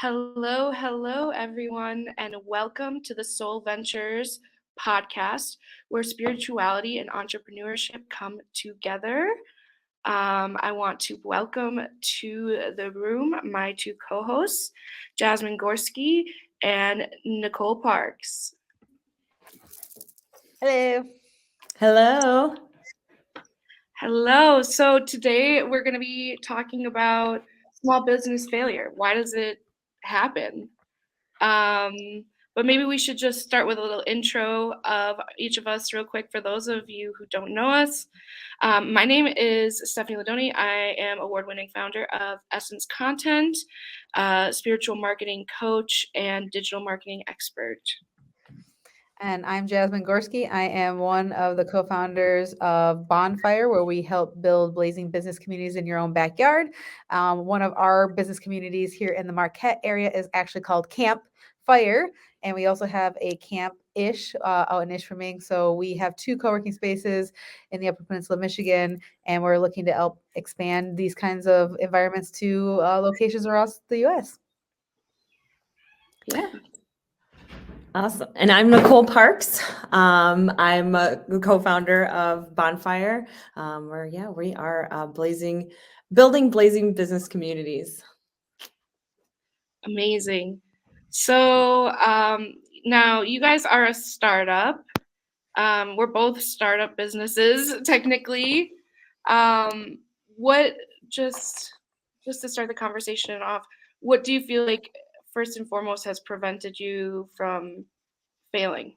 Hello, everyone, and welcome to the Soul Ventures podcast, where spirituality and entrepreneurship come together. I want to welcome to the room my two co hosts, Jazmin Gorski and Nicole Parks. Hello. Hello. Hello. So, today we're going to be talking about small business failure. Why does it happen? But maybe we should just start with a little intro of each of us, real quick, for those of you who don't know us. My name is Stephanie LeDonne. I am award-winning founder of Essence Content, spiritual marketing coach, and digital marketing expert. And I'm Jazmin Gorski. I am one of the co-founders of Bonfire, where we help build blazing business communities in your own backyard. One of our business communities here in the Marquette area is actually called Camp Fire. And we also have a camp-ish out in Ishpeming. So we have 2 co-working spaces in the Upper Peninsula of Michigan, and we're looking to help expand these kinds of environments to locations across the U.S. Yeah. Awesome. And I'm Nicole Parks. I'm a co-founder of Bonfire, where we are building blazing business communities. Amazing. So now you guys are a startup. We're both startup businesses, technically. What just to start the conversation off, what do you feel like first and foremost has prevented you from failing?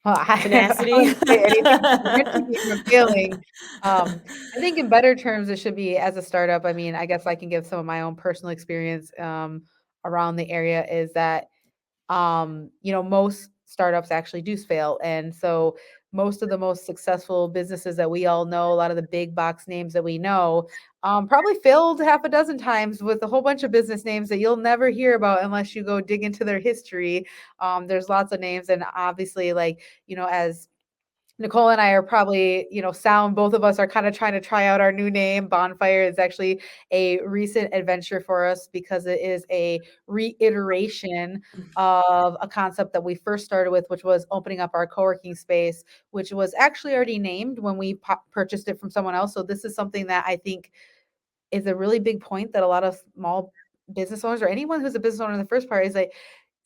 Tenacity. I wouldn't say anything from failing. I think in better terms, it should be as a startup. I mean, I guess I can give some of my own personal experience around the area is that, most startups actually do fail. And so most of the most successful businesses that we all know, a lot of the big box names that we know, probably failed half a dozen times with a whole bunch of business names that you'll never hear about unless you go dig into their history. There's lots of names, and obviously, as Nicole and I are probably, both of us are kind of trying to try out our new name. Bonfire is actually a recent adventure for us because it is a reiteration of a concept that we first started with, which was opening up our co-working space, which was actually already named when we purchased it from someone else. So this is something that I think is a really big point that a lot of small business owners or anyone who's a business owner in the first part is like,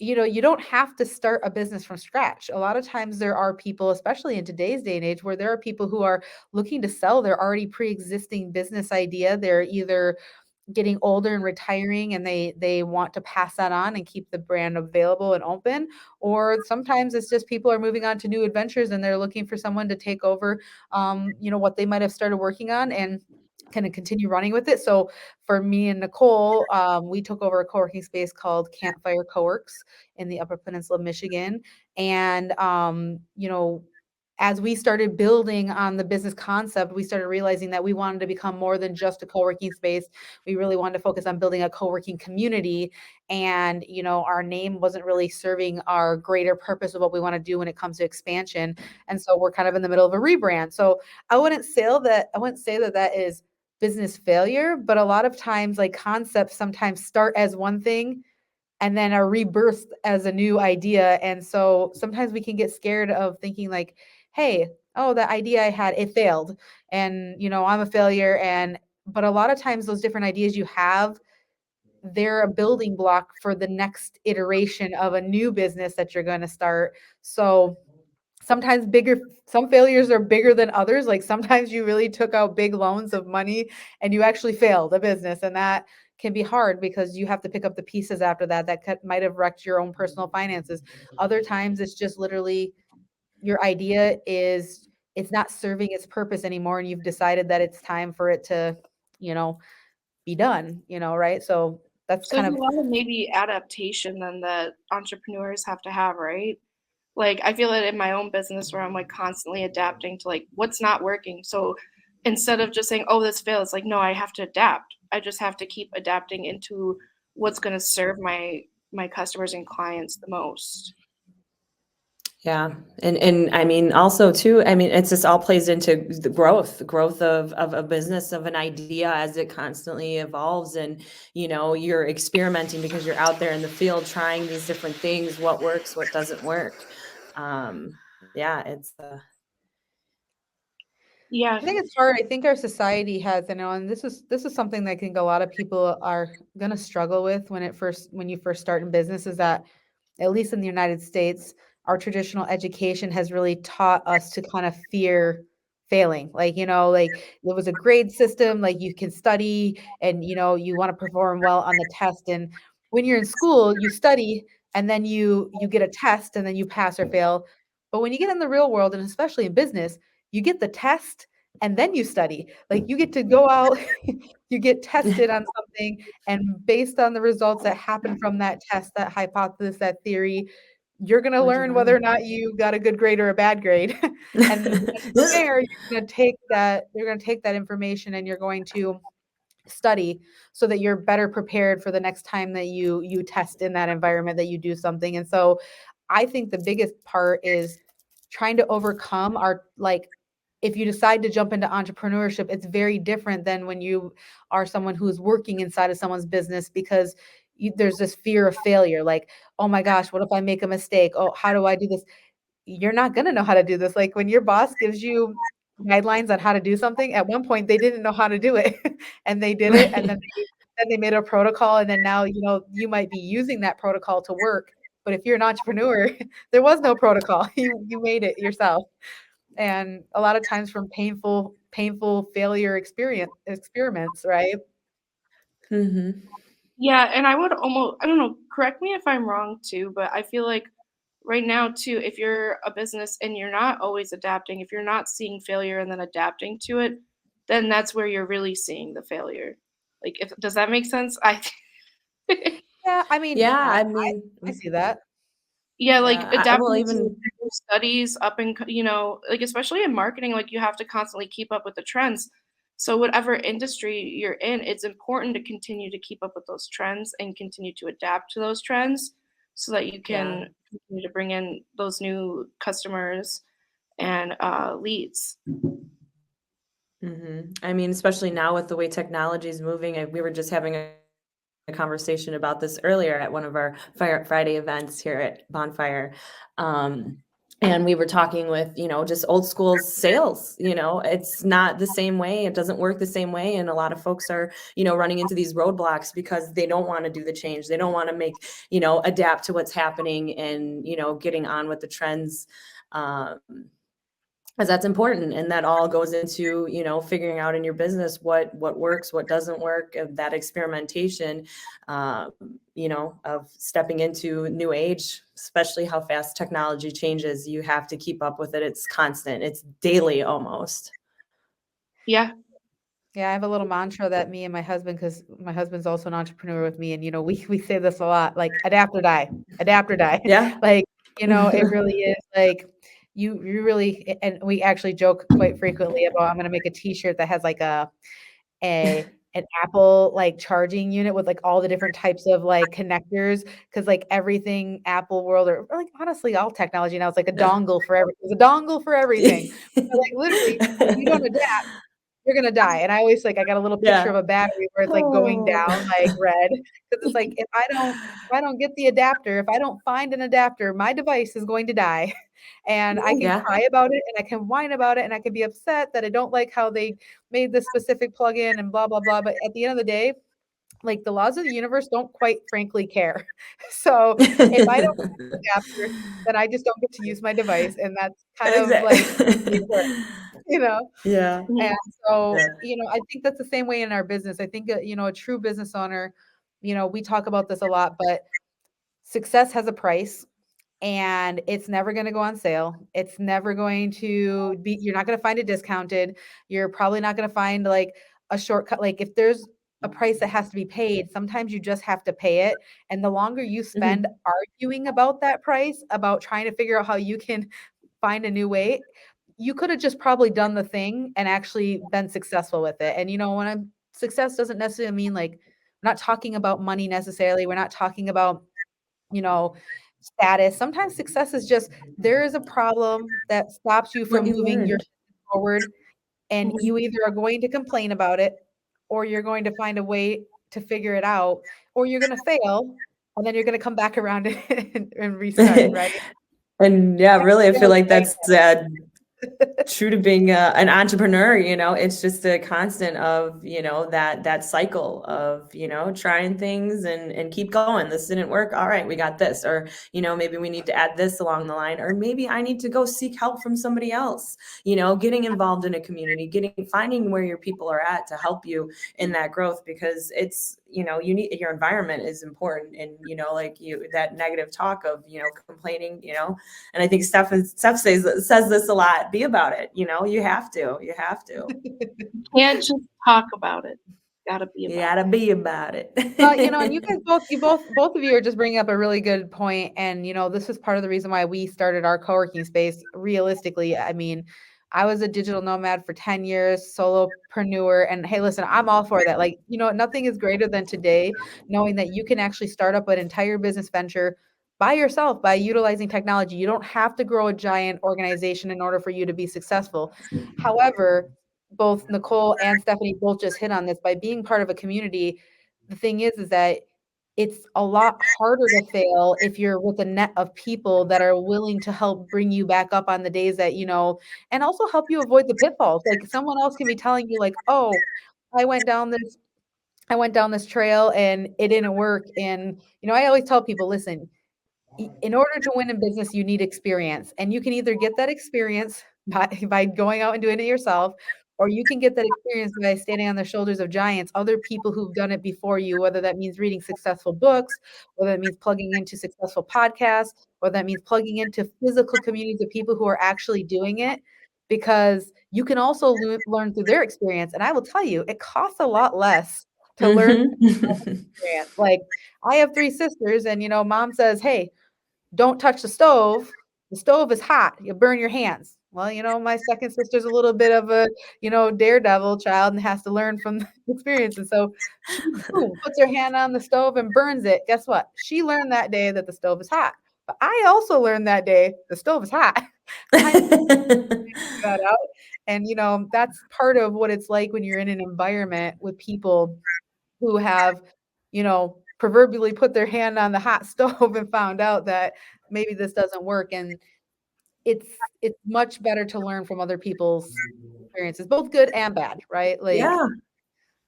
you don't have to start a business from scratch. A lot of times there are people, especially in today's day and age, where there are people who are looking to sell their already pre-existing business idea. They're either getting older and retiring and they want to pass that on and keep the brand available and open, or sometimes it's just people are moving on to new adventures and they're looking for someone to take over what they might have started working on and kind of continue running with it. So for me and Nicole, we took over a co-working space called Campfire Coworks in the Upper Peninsula of Michigan. And, as we started building on the business concept, we started realizing that we wanted to become more than just a co-working space. We really wanted to focus on building a co-working community. And, our name wasn't really serving our greater purpose of what we want to do when it comes to expansion. And so we're kind of in the middle of a rebrand. So I wouldn't say that is business failure, but a lot of times like concepts sometimes start as one thing and then are rebirthed as a new idea. And so sometimes we can get scared of thinking like, hey, oh, that idea I had, it failed. And, I'm a failure. But a lot of times those different ideas you have, they're a building block for the next iteration of a new business that you're going to start. So sometimes some failures are bigger than others. Like sometimes you really took out big loans of money and you actually failed a business, and that can be hard because you have to pick up the pieces after that might have wrecked your own personal finances. Other times it's just literally your idea it's not serving its purpose anymore and you've decided that it's time for it to be done, right? So that's So kind there's a of lot of maybe adaptation then that entrepreneurs have to have, right? Like I feel it in my own business where I'm like constantly adapting to like what's not working. So instead of just saying, "Oh, this failed," it's like, no, I have to adapt. I just have to keep adapting into what's going to serve my customers and clients the most. Yeah. And I mean, also too, I mean, it's just all plays into the growth of a business, of an idea as it constantly evolves. And, you're experimenting because you're out there in the field trying these different things, what works, what doesn't work. Um, yeah, Yeah. I think it's hard. I think our society has, and this is something that I think a lot of people are gonna struggle with when you first start in business, is that at least in the United States, our traditional education has really taught us to kind of fear failing. Like, like there was a grade system, like you can study and you want to perform well on the test. And when you're in school, you study and then you get a test and then you pass or fail. But when you get in the real world, and especially in business, you get the test and then you study. Like you get to go out, you get tested on something, and based on the results that happen from that test, that hypothesis, that theory, you're going to what you learn whether or learn. not you got a good grade or a bad grade. And then from there, you're going to take that information and you're going to study so that you're better prepared for the next time that you test in that environment, that you do something. And so I think the biggest part is trying to overcome our, like, if you decide to jump into entrepreneurship, it's very different than when you are someone who's working inside of someone's business, because there's this fear of failure. Like, oh my gosh, what if I make a mistake? Oh, how do I do this? You're not going to know how to do this. Like when your boss gives you guidelines on how to do something, at one point they didn't know how to do it and they did it. And Right. then they made a protocol. And then now, you might be using that protocol to work. But if you're an entrepreneur, there was no protocol. You made it yourself. And a lot of times from painful failure experiments, right? Hmm. Yeah, and I would almost, I don't know, correct me if I'm wrong too, but I feel like right now too, if you're a business and you're not always adapting, if you're not seeing failure and then adapting to it, then that's where you're really seeing the failure. Like, if does that make sense? I Yeah, I mean, Yeah, I I mean, I see that. Yeah, like yeah, I will adapting to even. new studies up and like especially in marketing, like you have to constantly keep up with the trends. So whatever industry you're in, it's important to continue to keep up with those trends and continue to adapt to those trends so that you Yeah. can continue to bring in those new customers and leads. I mean, especially now with the way technology is moving, we were just having a conversation about this earlier at one of our Fire Friday events here at Bonfire. Um, and we were talking with, just old school sales, it's not the same way. It doesn't work the same way. And a lot of folks are, running into these roadblocks because they don't want to do the change. They don't want to adapt to what's happening and, getting on with the trends. Um, because that's important, and that all goes into figuring out in your business what works, what doesn't work, that experimentation, um, of stepping into new age, especially how fast technology changes. You have to keep up with it. It's constant, it's daily almost. Yeah. Yeah, I have a little mantra that me and my husband, because my husband's also an entrepreneur with me, and we say this a lot, like adapt or die, adapt or die. Yeah. Like, it really is like you really, and we actually joke quite frequently about, I'm gonna make a t-shirt that has like a an Apple like charging unit with like all the different types of like connectors, because like everything Apple world, or like honestly all technology now, it's like a dongle for everything. There's a dongle for everything. So like literally, if you don't adapt, you're gonna die. And I always like, I got a little picture of Yeah. a battery where it's like going Oh. down like red, because it's like if I don't get the adapter, if I don't find an adapter, my device is going to die. And I can Yeah. cry about it and I can whine about it and I can be upset that I don't like how they made this specific plugin and blah blah blah. But at the end of the day, like the laws of the universe don't quite frankly care. So if I don't have an adapter, then I just don't get to use my device. And that's kind of like the way it works, Exactly. you know? Yeah. And Mhm. so, Yeah. I think that's the same way in our business. I think, a true business owner, we talk about this a lot, but success has a price and it's never going to go on sale. It's never going to be, you're not going to find it discounted. You're probably not going to find like a shortcut. Like if there's a price that has to be paid, sometimes you just have to pay it. And the longer you spend Mhm. arguing about that price, about trying to figure out how you can find a new way, you could have just probably done the thing and actually been successful with it. And when I'm success doesn't necessarily mean like, we're not talking about money necessarily. We're not talking about, you know, status. Sometimes success is just there is a problem that stops you What from you moving your learned. forward, and Mhm. you either are going to complain about it, or you're going to find a way to figure it out, or you're going to fail, and then you're going to come back around and restart, right? And yeah, really, I feel Fail like right that's true to being an entrepreneur. It's just a constant of that cycle of trying things and keep going. This didn't work, all right, we got this. Or maybe we need to add this along the line, or maybe I need to go seek help from somebody else. Getting involved in a community, finding where your people are at to help you in that growth, because it's you need, your environment is important. And like that negative talk of complaining, and I think Steph says this a lot. Be about it. You have to. Can't just talk about it. Gotta be You about gotta be about it. Well, and you guys both of you are just bringing up a really good point. And, this is part of the reason why we started our co-working space. Realistically, I mean, I was a digital nomad for 10 years, solopreneur. And hey, listen, I'm all for that. Like, nothing is greater than today, knowing that you can actually start up an entire business venture by yourself by utilizing technology. You don't have to grow a giant organization in order for you to be successful. However, both Nicole and Stephanie both just hit on this. By being part of a community, the thing is that it's a lot harder to fail if you're with a net of people that are willing to help bring you back up on the days that, and also help you avoid the pitfalls. Like someone else can be telling you like, "Oh, I went down this I went down this trail and it didn't work." And, I always tell people, listen, in order to win in business, you need experience. And you can either get that experience by going out and doing it yourself, or you can get that experience by standing on the shoulders of giants, other people who've done it before you, whether that means reading successful books, whether that means plugging into successful podcasts, or that means plugging into physical communities of people who are actually doing it, because you can also learn through their experience. And I will tell you, it costs a lot less to learn Mhm. experience. Like I have 3 sisters, and mom says, "Hey, don't touch the stove. The stove is hot. You'll burn your hands." Well, my second sister's a little bit of a, daredevil child and has to learn from the experience. And so she, boom, puts her hand on the stove and burns it. Guess what? She learned that day that the stove is hot. But I also learned that day the stove is hot. I figured that out. And, that's part of what it's like when you're in an environment with people who have, proverbially put their hand on the hot stove and found out that maybe this doesn't work. And it's it's much better to learn from other people's experiences, both good and bad, right? Like, Yeah,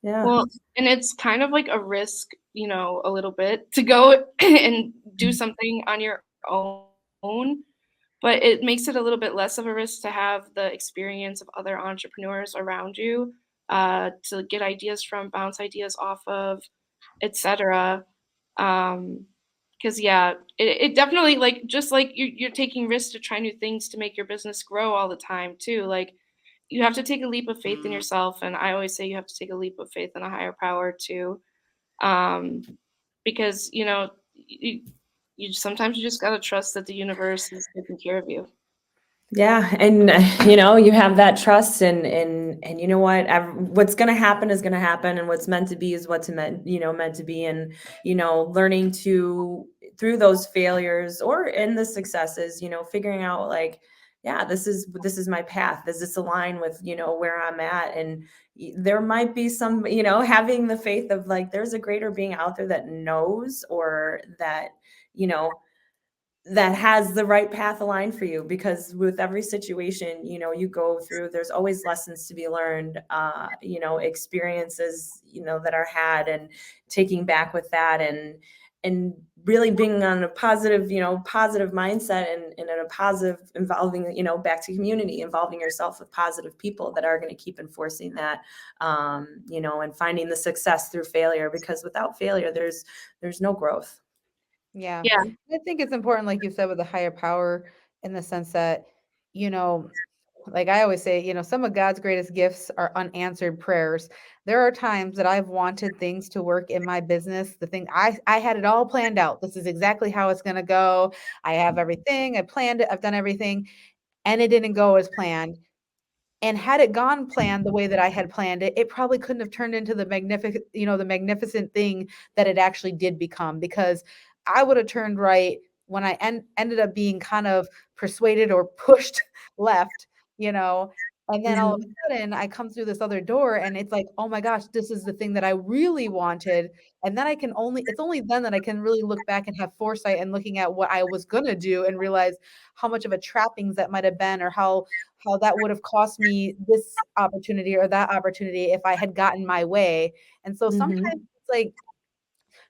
yeah. Well, and it's kind of like a risk, a little bit to go and do something on your own, but it makes it a little bit less of a risk to have the experience of other entrepreneurs around you, to get ideas from, bounce ideas off of, etc. Because yeah, it definitely, like, just like you're taking risks to try new things to make your business grow all the time too. Like you have to take a leap of faith in yourself, and I always say you have to take a leap of faith in a higher power too, um, because you sometimes you just gotta trust that the universe is taking care of you. Yeah, and you have that trust, and you know what? What's going to happen is going to happen, and what's meant to be is what's meant to be. And learning to, through those failures or in the successes, figuring out like, yeah, this is my path. Does this align with where I'm at? And there might be some, having the faith of like there's a greater being out there that knows, or that you know that has the right path aligned for you. Because with every situation you go through, there's always lessons to be learned, experiences that are had, and taking back with that, and really being on a positive positive mindset, and in a positive involving back to community, involving yourself with positive people that are going to keep enforcing that, and finding the success through failure, because without failure there's no growth. yeah. Yeah, I think it's important, like you said, with a higher power, in the sense that, you know, like I always say, some of God's greatest gifts are unanswered prayers. There are times that I've wanted things to work in my business. The thing I had it all planned out. This is exactly how it's going to go. I have everything. I planned it. I've done everything, and it didn't go as planned. And had it gone planned the way that I had planned it, it probably couldn't have turned into the magnificent thing that it actually did become, because I would have turned right when I ended up being kind of persuaded or pushed left, you know, and then all of Mhm. a sudden I come through this other door and it's like, oh my gosh, this is the thing that I really wanted. And then it's only then that I can really look back and have foresight and looking at what I was gonna do and realize how much of a trappings that might have been, or how that would have cost me this opportunity or that opportunity if I had gotten my way. And so sometimes Mhm. it's like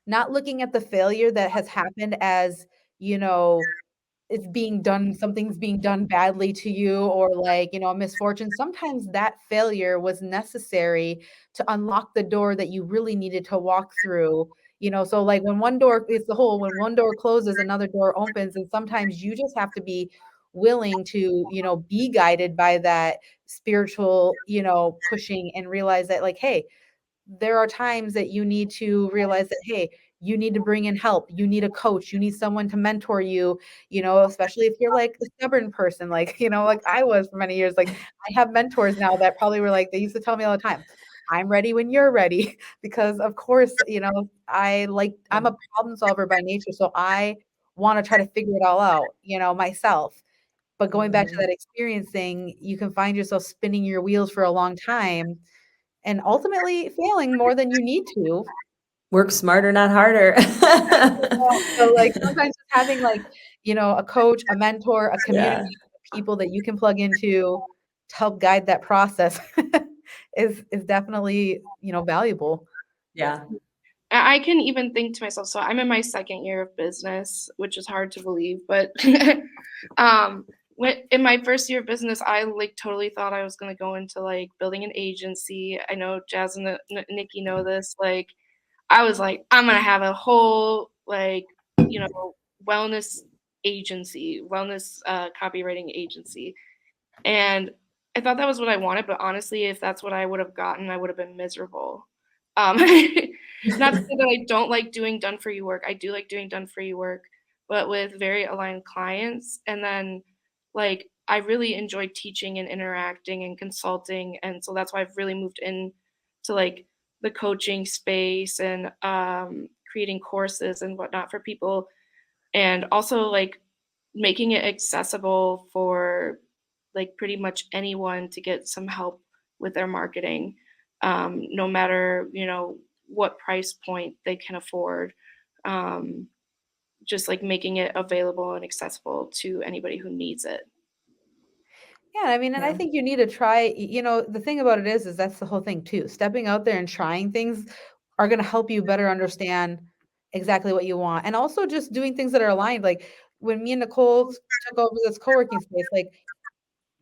not looking at the failure that has happened as, you know, something's being done badly to you, or like, a misfortune. Sometimes that failure was necessary to unlock the door that you really needed to walk through. So like when one door closes, another door opens, and sometimes you just have to be willing to, be guided by that spiritual, pushing, and realize that like, hey, there are times that you need to realize that, hey, you need to bring in help. You need a coach. You need someone to mentor you, especially if you're like a stubborn person, like, like I was for many years. Like I have mentors now that probably were like, they used to tell me all the time, I'm ready when you're ready. Because of course, I'm a problem solver by nature. So I want to try to figure it all out, myself. But going back to Mhm. that experience thing, you can find yourself spinning your wheels for a long time and ultimately failing more than you need to. Work smarter, not harder. So, like, sometimes just having, like, a coach, a mentor, a community Yeah. of people that you can plug into to help guide that process is definitely, valuable. Yeah. I can even think to myself, so I'm in my second year of business, which is hard to believe, but when in my first year of business, I like totally thought I was going to go into like building an agency. I know Jazz and Nikki know this. Like, I was like, I'm going to have a whole like, wellness agency, wellness copywriting agency. And I thought that was what I wanted, but honestly, if that's what I would have gotten, I would have been miserable. Um, not to say that I don't like doing done for you work. I do like doing done for you work, but with very aligned clients. And then, like, I really enjoy teaching and interacting and consulting. And so that's why I've really moved in to like the coaching space and creating courses and whatnot for people. And also, like, making it accessible for like pretty much anyone to get some help with their marketing, no matter what price point they can afford. Um, just like making it available and accessible to anybody who needs it. Yeah, I mean, and I Yeah. think you need to try, the thing about it is that's the whole thing too. Stepping out there and trying things are going to help you better understand exactly what you want. And also just doing things that are aligned. Like when me and Nicole took over this co-working space, like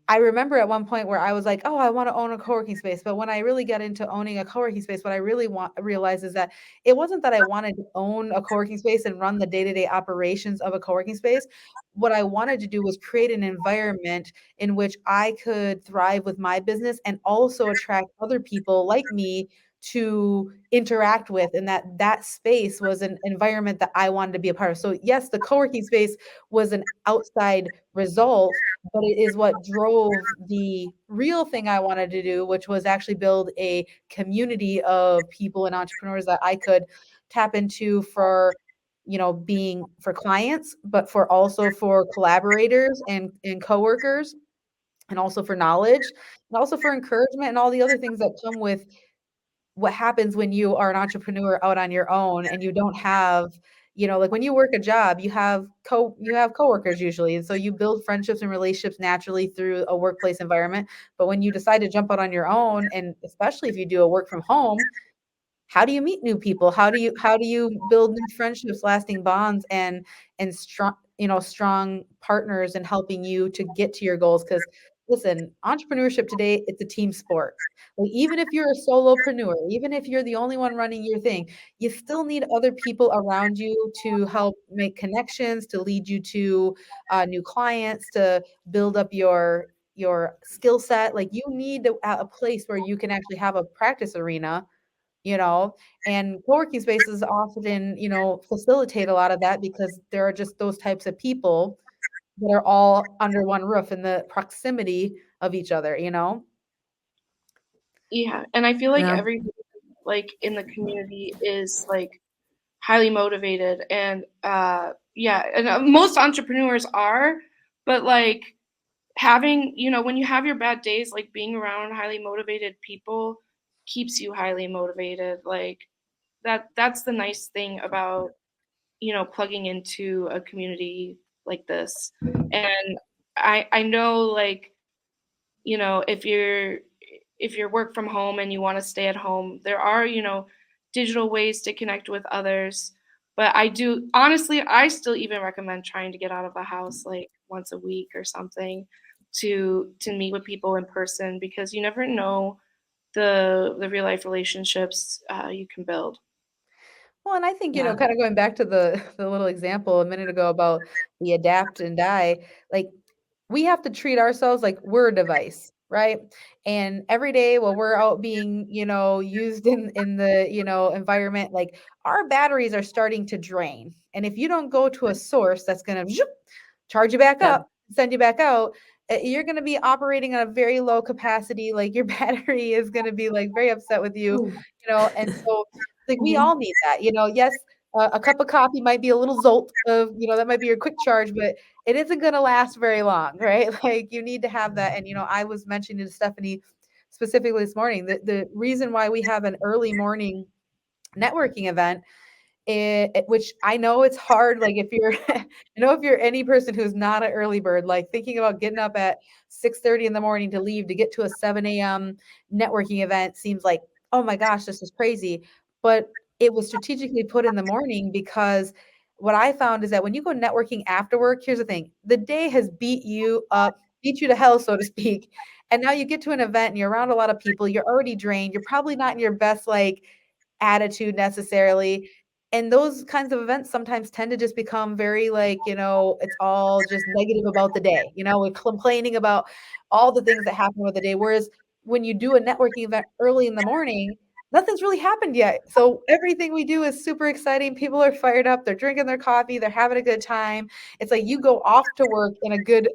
I remember at one point where I was like, "Oh, I want to own a co-working space." But when I really got into owning a co-working space, what I really realized is that it wasn't that I wanted to own a co-working space and run the day-to-day operations of a co-working space. What I wanted to do was create an environment in which I could thrive with my business and also attract other people like me to interact with, and that space was an environment that I wanted to be a part of. So yes, the co-working space was an outside result, but it is what drove the real thing I wanted to do, which was actually build a community of people and entrepreneurs that I could tap into for, being for clients, but for collaborators and coworkers, and also for knowledge, and also for encouragement and all the other things that come with what happens when you are an entrepreneur out on your own and you don't have, like when you work a job, you have coworkers usually. And so you build friendships and relationships naturally through a workplace environment. But when you decide to jump out on your own, and especially if you do a work from home, how do you meet new people? How do you build new friendships, lasting bonds, and strong partners in helping you to get to your goals? Because listen, entrepreneurship today, it's a team sport. Like, even if you're a solopreneur, even if you're the only one running your thing, you still need other people around you to help make connections, to lead you to new clients, to build up your skill set. Like, you need a place where you can actually have a practice arena, you know, and co-working spaces often, facilitate a lot of that because there are just those types of people that are all under one roof in the proximity of each other. Yeah, and I feel like Yeah. everybody like in the community is like highly motivated and yeah, and most entrepreneurs are, but like having, when you have your bad days, like being around highly motivated people keeps you highly motivated. Like that's the nice thing about, plugging into a community like this. And I know, like, if you're work from home and you want to stay at home, there are, digital ways to connect with others. But I do honestly, I still even recommend trying to get out of the house like once a week or something to meet with people in person, because you never know the real life relationships you can build. Well, and I think, Yeah. kind of going back to the the little example a minute ago about the adapt and die, like we have to treat ourselves like we're a device, right? And every day while we're out being, used in the, environment, like our batteries are starting to drain. And if you don't go to a source that's going to charge you back Yep. up, send you back out, you're going to be operating on a very low capacity. Like your battery is going to be like very upset with you, Ooh. and so like we Mhm. all need that, yes. A cup of coffee might be a little jolt of, that might be your quick charge, but it isn't going to last very long, right? Like you need to have that. And, I was mentioning to Stephanie specifically this morning that the reason why we have an early morning networking event, which I know it's hard. Like if you're, I know if you're any person who's not an early bird, like thinking about getting up at 6:30 in the morning to leave to get to a 7 a.m. networking event seems like, oh my gosh, this is crazy. But it was strategically put in the morning because what I found is that when you go networking after work, here's the thing: the day has beat you up, beat you to hell, so to speak. And now you get to an event and you're around a lot of people. You're already drained. You're probably not in your best like attitude necessarily. And those kinds of events sometimes tend to just become very like, it's all just negative about the day. We're complaining about all the things that happen with the day. Whereas when you do a networking event early in the morning, nothing's really happened yet. So everything we do is super exciting. People are fired up. They're drinking their coffee. They're having a good time. It's like you go off to work in a good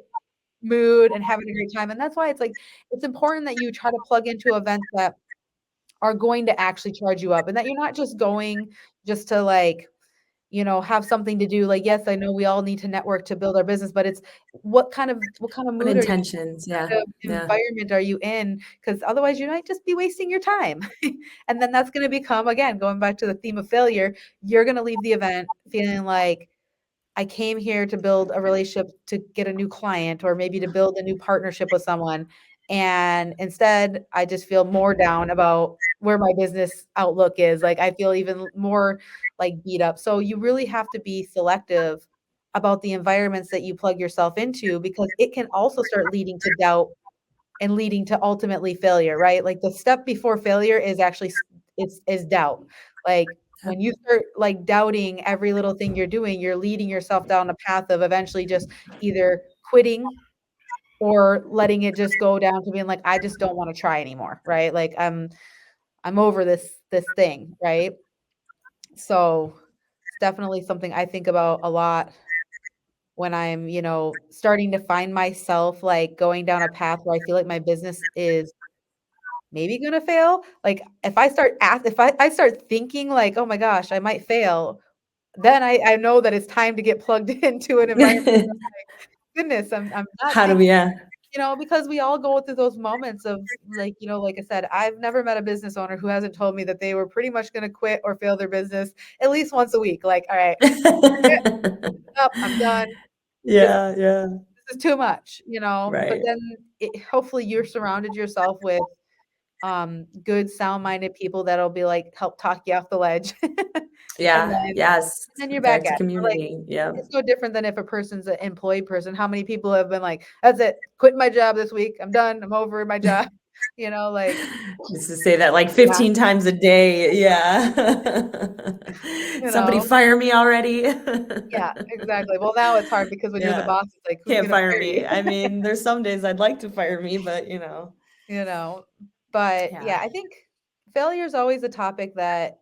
mood and having a great time. And that's why it's like, it's important that you try to plug into events that are going to actually charge you up and that you're not just going just to like, have something to do. Like, yes, I know we all need to network to build our business, but it's what kind of What mood are you, intentions? Yeah. kind of Yeah. environment are you in? Because otherwise you might just be wasting your time. And then that's going to become, again, going back to the theme of failure, you're going to leave the event feeling like, I came here to build a relationship to get a new client or maybe to build a new partnership with someone. And instead, I just feel more down about where my business outlook is. Like I feel even more like beat up. So you really have to be selective about the environments that you plug yourself into because it can also start leading to doubt and leading to ultimately failure, right? Like the step before failure is actually is doubt. Like Yep. when you start like doubting every little thing you're doing, you're leading yourself down a path of eventually just either quitting or letting it just go down to being like, I just don't want to try anymore, right? Like I'm over this thing, right? So it's definitely something I think about a lot when I'm, starting to find myself like going down a path where I feel like my business is maybe gonna fail. Like if I start thinking like, "Oh my gosh, I might fail," then I know that it's time to get plugged into an environment. Goodness, I'm not How do we, thinking, yeah. because we all go through those moments of like, like I said, I've never met a business owner who hasn't told me that they were pretty much gonna quit or fail their business at least once a week. Like, "All right, up, I'm done. This Yeah, yeah. this is too much," But Right. then hopefully you're surrounded yourself with good sound-minded people that'll be like help talk you off the ledge. And Yeah, then yes. you're back Back to at it. But, like, community. Yep. it's no different than if a person's an employed person. How many people have been like, "That's it, quitting my job this week. I'm done. I'm over my job." Like, Used to say that like yeah, 15 times a day. Yeah. you Somebody know? fire me already. Yeah, exactly. Well, now it's hard because when you're the Yeah. boss, it's like, who's Can't gonna fire fire you? me. I mean, there's some days I'd like to fire me, but You know? But, yeah. yeah, I think failure is always a topic that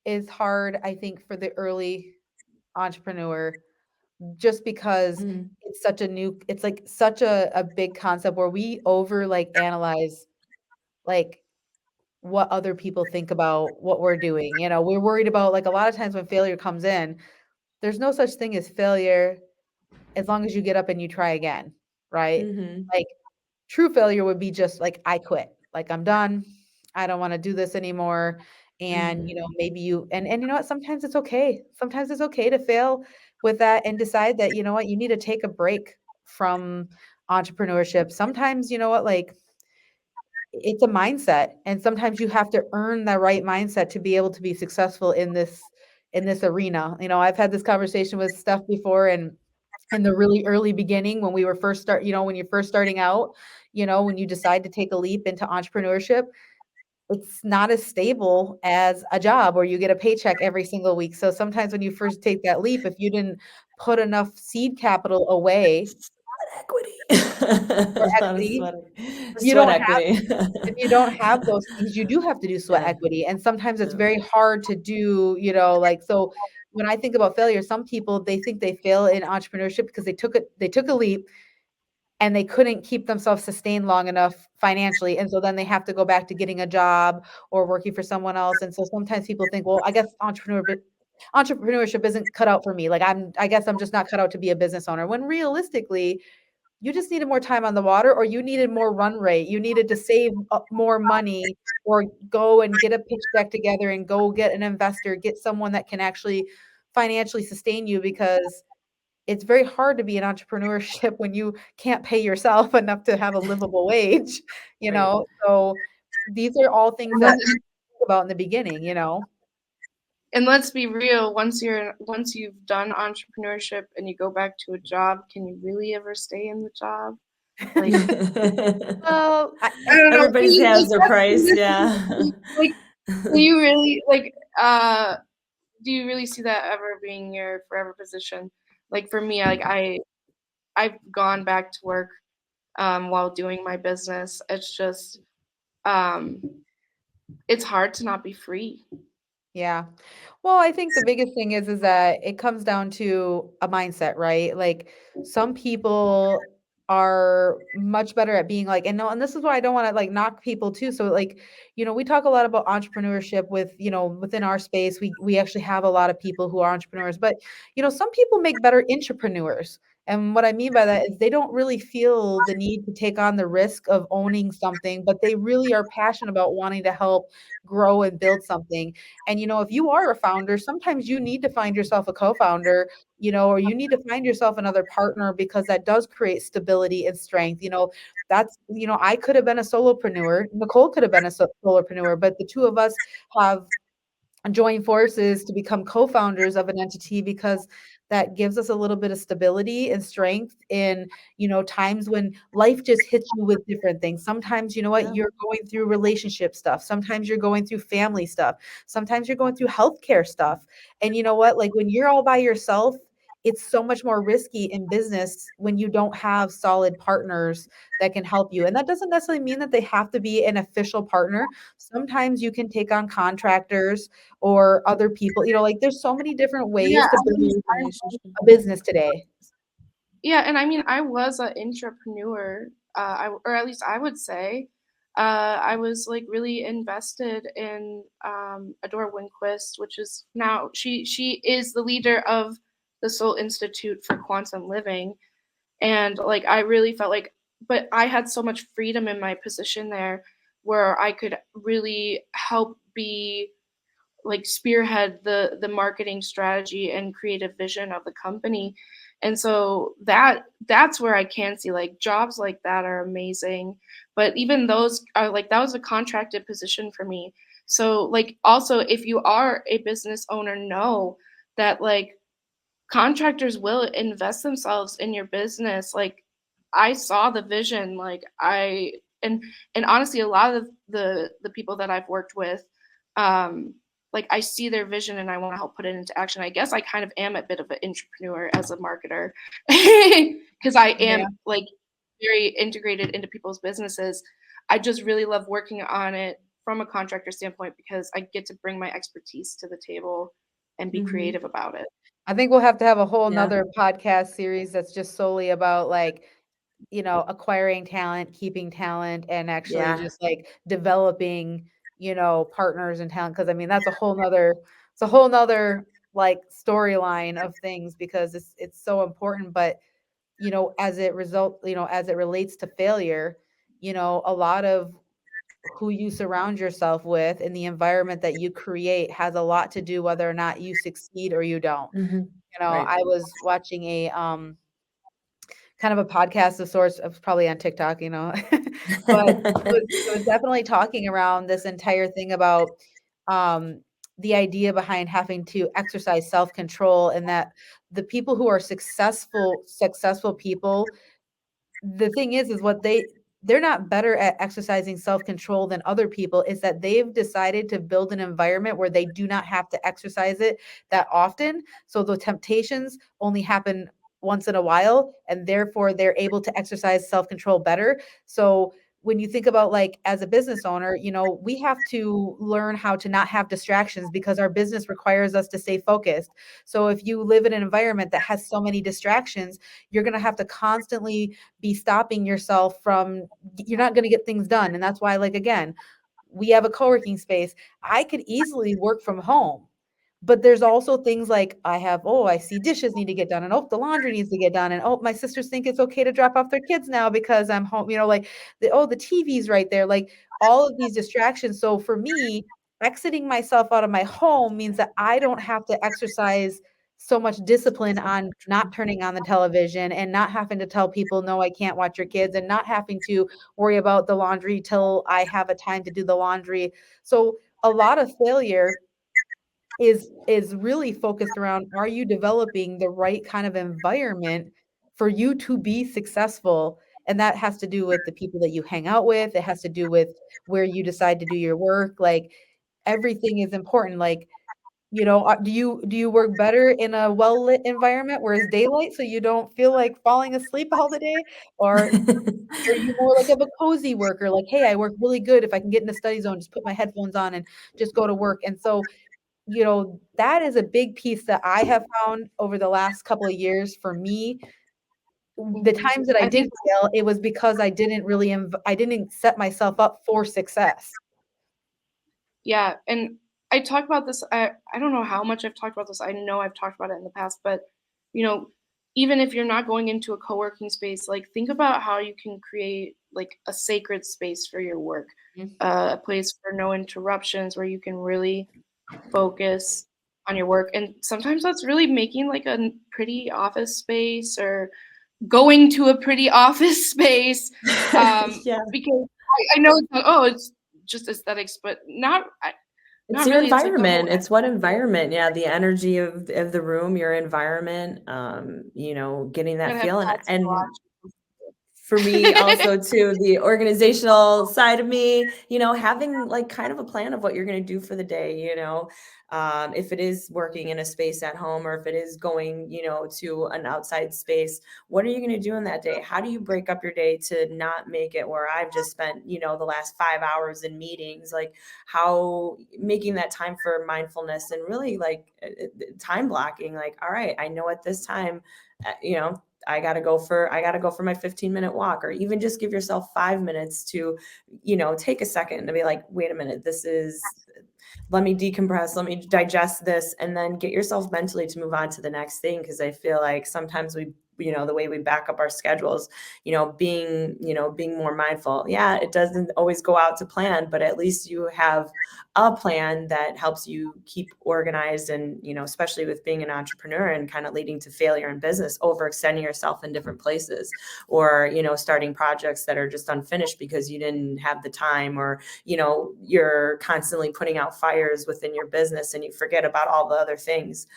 is hard, I think, for the early entrepreneur just because Mm. it's like such a big concept where we over like analyze like what other people think about what we're doing. We're worried about like a lot of times when failure comes in, there's no such thing as failure as long as you get up and you try again, right? Mhm. Like true failure would be just like, I quit. Like I'm done. I don't want to do this anymore. And Mhm. maybe and you know what? Sometimes it's okay. Sometimes it's okay to fail with that and decide that, you know what, you need to take a break from entrepreneurship. Sometimes, you know what, like it's a mindset. And sometimes you have to earn the right mindset to be able to be successful in this arena. I've had this conversation with Steph before, and in the really early beginning when we were first when you're first starting out, when you decide to take a leap into entrepreneurship, it's not as stable as a job where you get a paycheck every single week. So sometimes when you first take that leap, if you didn't put enough seed capital away Sweat equity. for That is equity, funny. if you Sweat don't have equity. if you don't have those things, you do have to do sweat Yeah. equity. And sometimes it's Yeah. very hard to do, like so when I think about failure, some people they think they fail in entrepreneurship because they took a leap and they couldn't keep themselves sustained long enough financially. And so then they have to go back to getting a job or working for someone else. And so sometimes people think, well, I guess entrepreneurship isn't cut out for me. Like I guess I'm just not cut out to be a business owner. When realistically, you just needed more time on the water, or you needed more run rate. You needed to save more money, or go and get a pitch deck together and go get an investor, get someone that can actually financially sustain you, because it's very hard to be in entrepreneurship when you can't pay yourself enough to have a livable wage, Right. So these are all things And that let's, think about in the beginning. and let's be real. Once you've done entrepreneurship and you go back to a job, can you really ever stay in the job? Like, Well, I don't know. Everybody's has their price, yeah. Like, do you really like? Do you really see that ever being your forever position? Like for me, I've gone back to work while doing my business. It's just um, it's hard to not be free. yeah. Well, I think the biggest thing is that it comes down to a mindset, right? Like some people are much better at being like, and no, and this is why I don't want to like knock people too. So like, we talk a lot about entrepreneurship within our space. We actually have a lot of people who are entrepreneurs, but some people make better entrepreneurs. And what I mean by that is they don't really feel the need to take on the risk of owning something, but they really are passionate about wanting to help grow and build something. And if you are a founder, sometimes you need to find yourself a co-founder, or you need to find yourself another partner, because that does create stability and strength. I could have been a solopreneur. Nicole could have been a solopreneur, but the two of us have join forces to become co-founders of an entity, because that gives us a little bit of stability and strength in times when life just hits you with different things. Sometimes Yeah. you're going through relationship stuff, sometimes you're going through family stuff, sometimes you're going through healthcare stuff. And like when you're all by yourself, it's so much more risky in business when you don't have solid partners that can help you. And that doesn't necessarily mean that they have to be an official partner. Sometimes you can take on contractors or other people, like there's so many different Yeah, ways to build Relationship. a business today. yeah, and I mean, I was an entrepreneur, or at least I would say, I was like really invested in Adora Winquist, which is now she is the leader of the Soul Institute for Quantum Living, and like I really felt like, but I had so much freedom in my position there, where I could really help be like spearhead the marketing strategy and creative vision of the company. And so that's where I can see like jobs like that are amazing, but even those are like, that was a contracted position for me. So like also, if you are a business owner, know that like contractors will invest themselves in your business. Like I saw the vision, like I and honestly, a lot of the people that I've worked with, um, like I see their vision and I want to help put it into action. I guess I kind of am a bit of an entrepreneur as a marketer because I am Yeah. like very integrated into people's businesses. I just really love working on it from a contractor standpoint because I get to bring my expertise to the table and be Mhm. creative about it. I think we'll have to have a whole Yeah. nother podcast series that's just solely about like, acquiring talent, keeping talent, and actually Yeah. just like developing, partners and talent. Cause I mean, that's a whole nother, it's a whole nother like storyline of things because it's so important. But as it relates to failure, a lot of who you surround yourself with and the environment that you create has a lot to do whether or not you succeed or you don't. Right. I was watching a kind of a podcast of sorts. Of probably on TikTok, but it was definitely talking around this entire thing about um, the idea behind having to exercise self-control, and that the people who are successful people, the thing is what they're not better at exercising self-control than other people. Is that they've decided to build an environment where they do not have to exercise it that often, so the temptations only happen once in a while, and therefore they're able to exercise self-control better. So when you think about, like, as a business owner, we have to learn how to not have distractions because our business requires us to stay focused. So if you live in an environment that has so many distractions, you're going to have to constantly be stopping yourself from, you're not going to get things done. And that's why, like, again, we have a co-working space. I could easily work from home, but there's also things like I see dishes need to get done, and the laundry needs to get done, and my sisters think it's okay to drop off their kids now because I'm home, like the TV's right there, like all of these distractions. So for me, exiting myself out of my home means that I don't have to exercise so much discipline on not turning on the television and not having to tell people, no, I can't watch your kids, and not having to worry about the laundry till I have a time to do the laundry. So a lot of failure is really focused around, are you developing the right kind of environment for you to be successful? And that has to do with the people that you hang out with. It has to do with where you decide to do your work. Like, everything is important. Like, do you work better in a well lit environment where it's daylight so you don't feel like falling asleep all the day? Or are you more like of a cozy worker? Like, hey, I work really good if I can get in the study zone, just put my headphones on and just go to work. And so, that is a big piece that I have found over the last couple of years for me. The times that I I did think, fail, it was because I didn't really, I didn't set myself up for success. yeah, and I talk about this. I don't know how much I've talked about this. I know I've talked about it in the past, but you know, even if you're not going into a co-working space, like think about how you can create like a sacred space for your work, Mhm. a place for no interruptions where you can really focus on your work. And sometimes that's really making like a pretty office space or going to a pretty office space, Yeah. because I know it's not, oh, it's just aesthetics, but It's not your really. It's like the whole. environment. It's what environment? Yeah, the energy of the room, your environment, getting I'm that gonna have feeling. cats And watch. for me also too, the organizational side of me, having like kind of a plan of what you're going to do for the day, if it is working in a space at home or if it is going, to an outside space, what are you going to do in that day? How do you break up your day to not make it where I've just spent, the last 5 hours in meetings? Like, how making that time for mindfulness and really like time blocking, like, all right, I know at this time, I gotta go for my 15-minute walk, or even just give yourself 5 minutes to, take a second to be like, wait a minute, let me decompress, let me digest this, and then get yourself mentally to move on to the next thing. Cause I feel like sometimes the way we back up our schedules, being more mindful. Yeah, it doesn't always go out to plan, but at least you have a plan that helps you keep organized. And, especially with being an entrepreneur and kind of leading to failure in business, overextending yourself in different places, or, starting projects that are just unfinished because you didn't have the time, or, you're constantly putting out fires within your business and you forget about all the other things.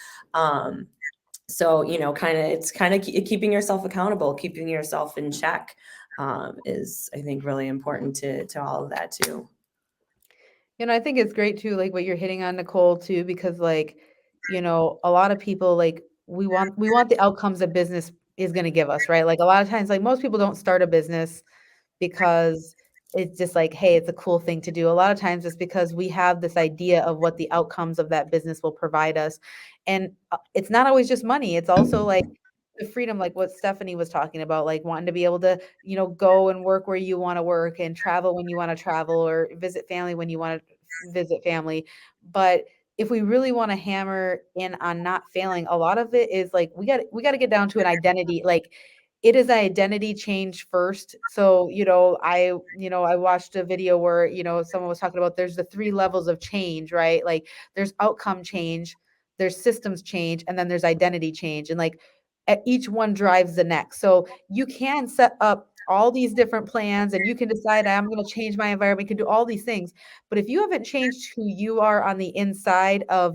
So, it's kind of keeping yourself accountable, keeping yourself in check, is, I think, really important to all of that too. I think it's great too, like what you're hitting on, Nicole, too, because, like, a lot of people, like, we want the outcomes that business is going to give us, right? Like, a lot of times, like, most people don't start a business because it's just like, hey, it's a cool thing to do. A lot of times it's because we have this idea of what the outcomes of that business will provide us. And it's not always just money. It's also like the freedom, like what Stephanie was talking about, like wanting to be able to, go and work where you want to work and travel when you want to travel, or visit family when you want to visit family. But if we really want to hammer in on not failing, a lot of it is like we got to get down to an identity. Like it is an identity change first. So, I watched a video where, someone was talking about there's the 3 levels of change, right? Like there's outcome change, there's systems change, and then there's identity change. And like each one drives the next. So you can set up all these different plans and you can decide I'm going to change my environment, you can do all these things. But if you haven't changed who you are on the inside of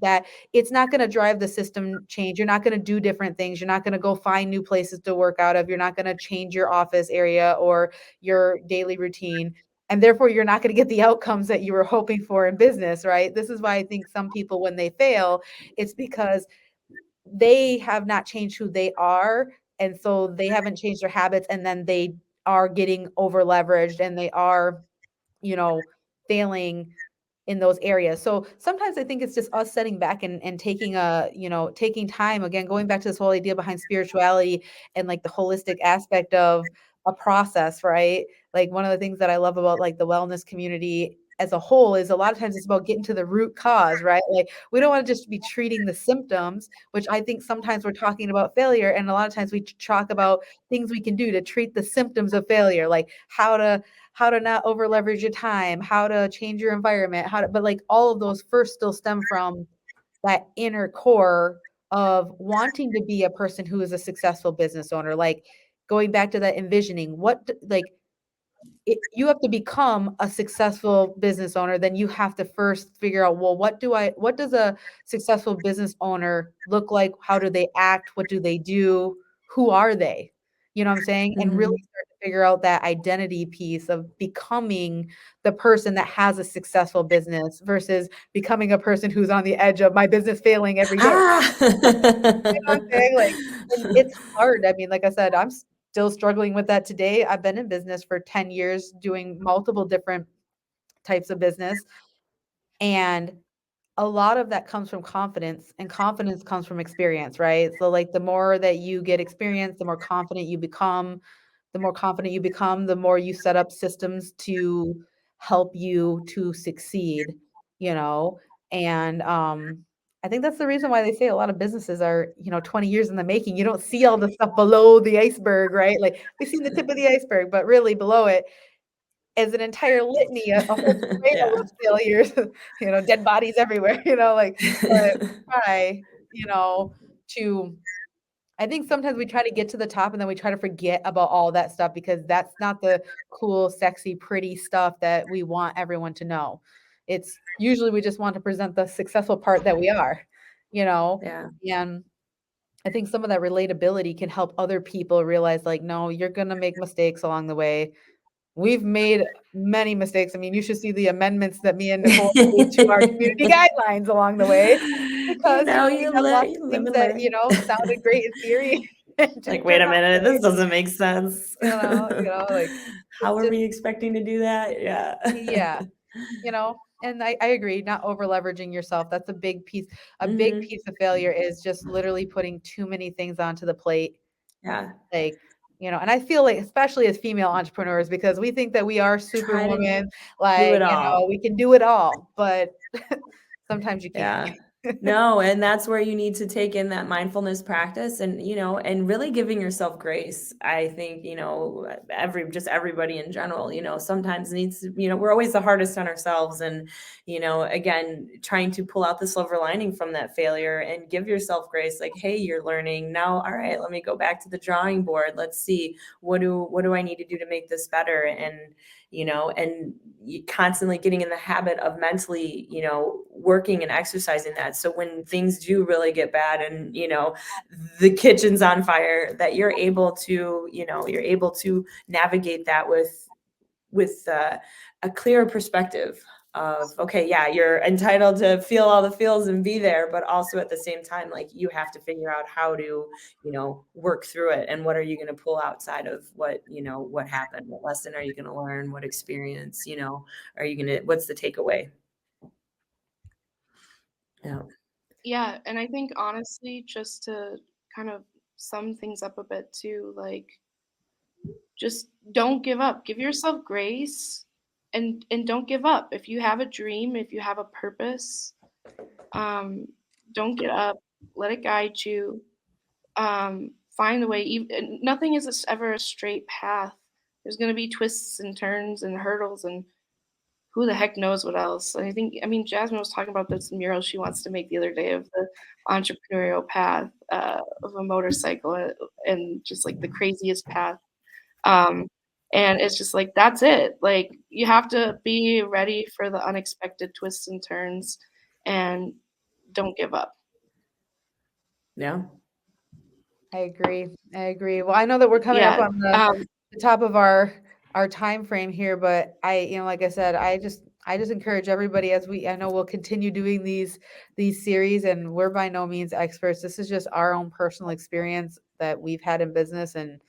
that, it's not going to drive the system change. You're not going to do different things. You're not going to go find new places to work out of. You're not going to change your office area or your daily routine. And therefore, you're not going to get the outcomes that you were hoping for in business, right? This is why I think some people, when they fail, it's because they have not changed who they are. And so they haven't changed their habits. And then they are getting over leveraged and they are, failing in those areas. So sometimes I think it's just us setting back and taking time, again, going back to this whole idea behind spirituality and like the holistic aspect of a process, right? Like one of the things that I love about like the wellness community as a whole is a lot of times it's about getting to the root cause, right? Like we don't want to just be treating the symptoms, which I think sometimes we're talking about failure. And a lot of times we talk about things we can do to treat the symptoms of failure, like how to not over leverage your time, how to change your environment, but like all of those first still stem from that inner core of wanting to be a person who is a successful business owner. Like going back to that envisioning, you have to become a successful business owner, then you have to first figure out, well, what does a successful business owner look like? How do they act? What do they do? Who are they? You know what I'm saying? And really start to figure out that identity piece of becoming the person that has a successful business versus becoming a person who's on the edge of my business failing every day. You know what I'm saying? Like, and it's hard. I mean, like I said, I'm still struggling with that today. I've been in business for 10 years doing multiple different types of business. And a lot of that comes from confidence, and confidence comes from experience, right? So like the more that you get experience, the more confident you become, the more you set up systems to help you to succeed, you know? And I think that's the reason why they say a lot of businesses are, 20 years in the making. You don't see all the stuff below the iceberg, right? Like we've seen the tip of the iceberg, but really below it is an entire litany, a whole trail Yeah. of failures, dead bodies everywhere, like, but try, to I think sometimes we try to get to the top and then we try to forget about all that stuff because that's not the cool, sexy, pretty stuff that we want everyone to know. It's usually we just want to present the successful part that we are, you know, Yeah. and I think some of that relatability can help other people realize like, no, you're going to make mistakes along the way. We've made many mistakes. I mean, you should see the amendments that me and Nicole made to our community guidelines along the way because, we You have lots you of live things and that, learn. sounded great in theory and Like, didn't wait turn a out minute, this great, doesn't make sense. like How it's are just, we expecting to do that? Yeah. yeah, and I agree, not over leveraging yourself. That's a big piece. A big Mhm. piece of failure is just literally putting too many things onto the plate. Yeah. Like, and I feel like, especially as female entrepreneurs, because we think that we are Try to superwoman, do like, it all. we can do it all, but sometimes you can't. Yeah. No, and that's where you need to take in that mindfulness practice and, and really giving yourself grace. I think, everybody in general, sometimes needs to, we're always the hardest on ourselves. And, again, trying to pull out the silver lining from that failure and give yourself grace, like, hey, you're learning now. All right, let me go back to the drawing board. Let's see, what do I need to do to make this better? And, and constantly getting in the habit of mentally, working and exercising that. So when things do really get bad and, the kitchen's on fire, that you're able to navigate that with a clearer perspective of, okay, yeah, you're entitled to feel all the feels and be there, but also at the same time, like you have to figure out how to, work through it. And what are you going to pull outside of what happened? What lesson are you going to learn? What experience, are you going to, what's the takeaway? Yeah. Yeah, and I think honestly, just to kind of sum things up a bit too, like just don't give up. Give yourself grace and don't give up. If you have a dream, if you have a purpose, Don't get up. Let it guide you. Find the way. Nothing is ever a straight path. There's going to be twists and turns and hurdles and who the heck knows what else. And I mean, Jazmin was talking about this mural she wants to make the other day of the entrepreneurial path of a motorcycle and just like the craziest path. Um, and it's just like, that's it. Like, you have to be ready for the unexpected twists and turns and don't give up. Yeah. I agree. Well, I know that we're coming up Yeah. on the top of our time frame here, but like I said, I just encourage everybody I know we'll continue doing these series, and we're by no means experts. This is just our own personal experience that we've had in business, and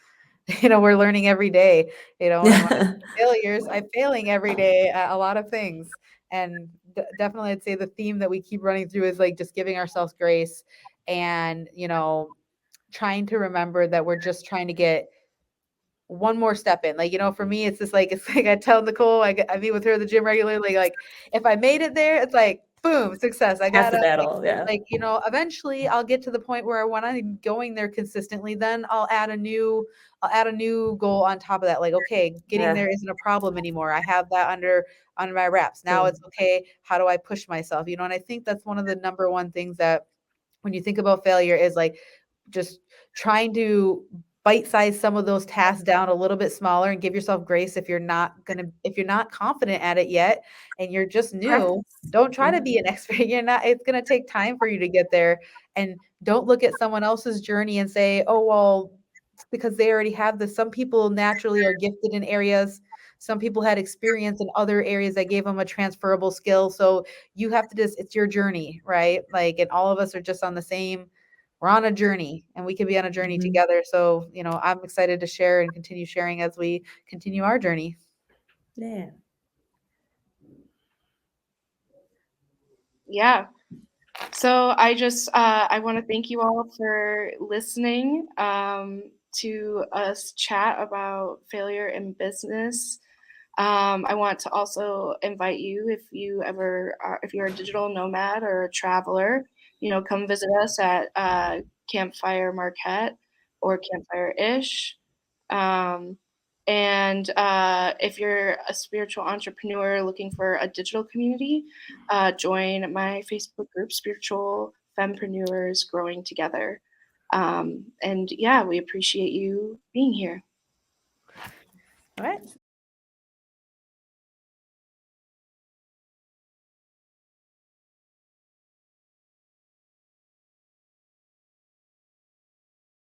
we're learning every day, and when I say failures, I'm failing every day at a lot of things. And definitely I'd say the theme that we keep running through is like just giving ourselves grace and, trying to remember that we're just trying to get one more step in. Like, for me, it's like I tell Nicole, I meet with her at the gym regularly. Like if I made it there, it's like, boom, success. I Half got the battle. Yeah. like, eventually I'll get to the point where when I'm going there consistently, then I'll add a new goal on top of that. Like, okay, getting there isn't a problem anymore. I have that under my wraps. Now it's okay. How do I push myself? And I think that's one of the number one things that when you think about failure is like just trying to bite-size some of those tasks down a little bit smaller and give yourself grace if you're not confident at it yet and you're just new. Don't try to be an expert. It's going to take time for you to get there. And don't look at someone else's journey and say, oh, well, because they already have this. Some people naturally are gifted in areas. Some people had experience in other areas that gave them a transferable skill. So you have to it's your journey, right? Like, and all of us are just we're on a journey, and we can be on a journey together. So, I'm excited to share and continue sharing as we continue our journey. Yeah. Yeah. So I want to thank you all for listening to us chat about failure in business. I want to also invite you, if you're a digital nomad or a traveler, come visit us at Campfire Marquette or Campfire-ish. And if you're a spiritual entrepreneur looking for a digital community, join my Facebook group, Spiritual Fempreneurs Growing Together. And yeah, we appreciate you being here. All right.